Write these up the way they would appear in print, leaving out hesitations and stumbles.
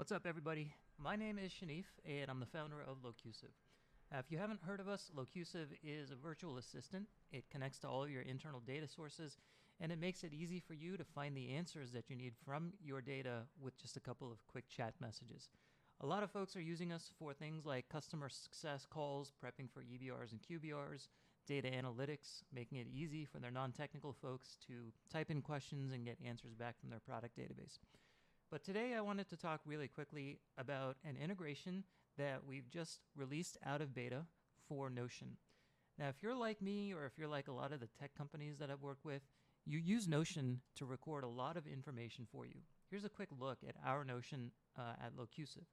What's up, everybody? My name is Shanif, and I'm the founder of Locusive. If you haven't heard of us, Locusive is a virtual assistant. It connects to all of your internal data sources, and it makes it easy for you to find the answers that you need from your data with just a couple of quick chat messages. A lot of folks are using us for things like customer success calls, prepping for EBRs and QBRs, data analytics, making it easy for their non-technical folks to type in questions and get answers back from their product database. But today I wanted to talk really quickly about an integration that we've just released out of beta for Notion. Now, if you're like me, or if you're like a lot of the tech companies that I've worked with, you use Notion to record a lot of information for you. Here's a quick look at our Notion at Locusive.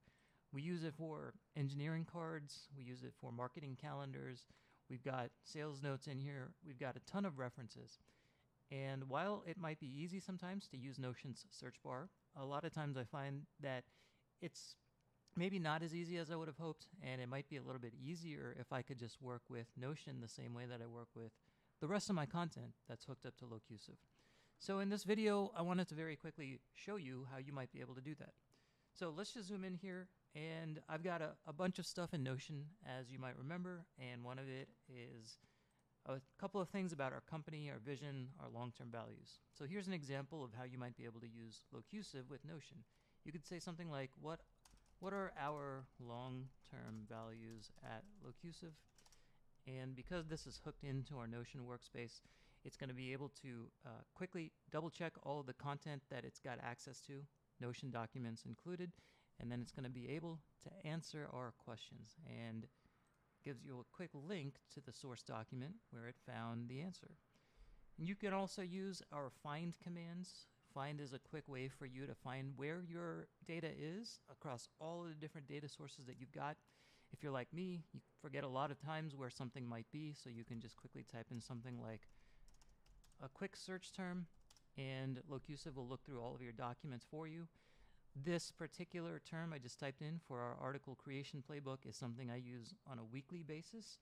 We use it for engineering cards. We use it for marketing calendars. We've got sales notes in here. We've got a ton of references. And while it might be easy sometimes to use Notion's search bar, a lot of times I find that it's maybe not as easy as I would have hoped, and it might be a little bit easier if I could just work with Notion the same way that I work with the rest of my content that's hooked up to Locusive. So in this video, I wanted to very quickly show you how you might be able to do that. So let's just zoom in here, and I've got a bunch of stuff in Notion, as you might remember, and one of it is a couple of things about our company, our vision, our long-term values. So here's an example of how you might be able to use Locusive with Notion. You could say something like, what are our long-term values at Locusive? And because this is hooked into our Notion workspace, it's going to be able to quickly double-check all of the content that it's got access to, Notion documents included, and then it's going to be able to answer our questions. And gives you a quick link to the source document where it found the answer. And you can also use our find commands. Find is a quick way for you to find where your data is across all of the different data sources that you've got. If you're like me, you forget a lot of times where something might be, so you can just quickly type in something like a quick search term, and Locusive will look through all of your documents for you. This particular term I just typed in for our article creation playbook is something I use on a weekly basis.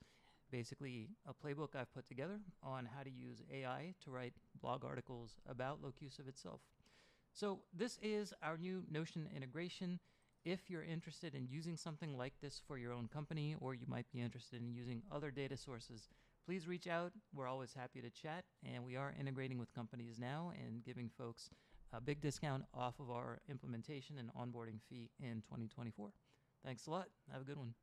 Basically, a playbook I've put together on how to use AI to write blog articles about Locusive itself. So this is our new Notion integration. If you're interested in using something like this for your own company, or you might be interested in using other data sources, please reach out. We're always happy to chat, and we are integrating with companies now and giving folks a big discount off of our implementation and onboarding fee in 2024. Thanks a lot. Have a good one.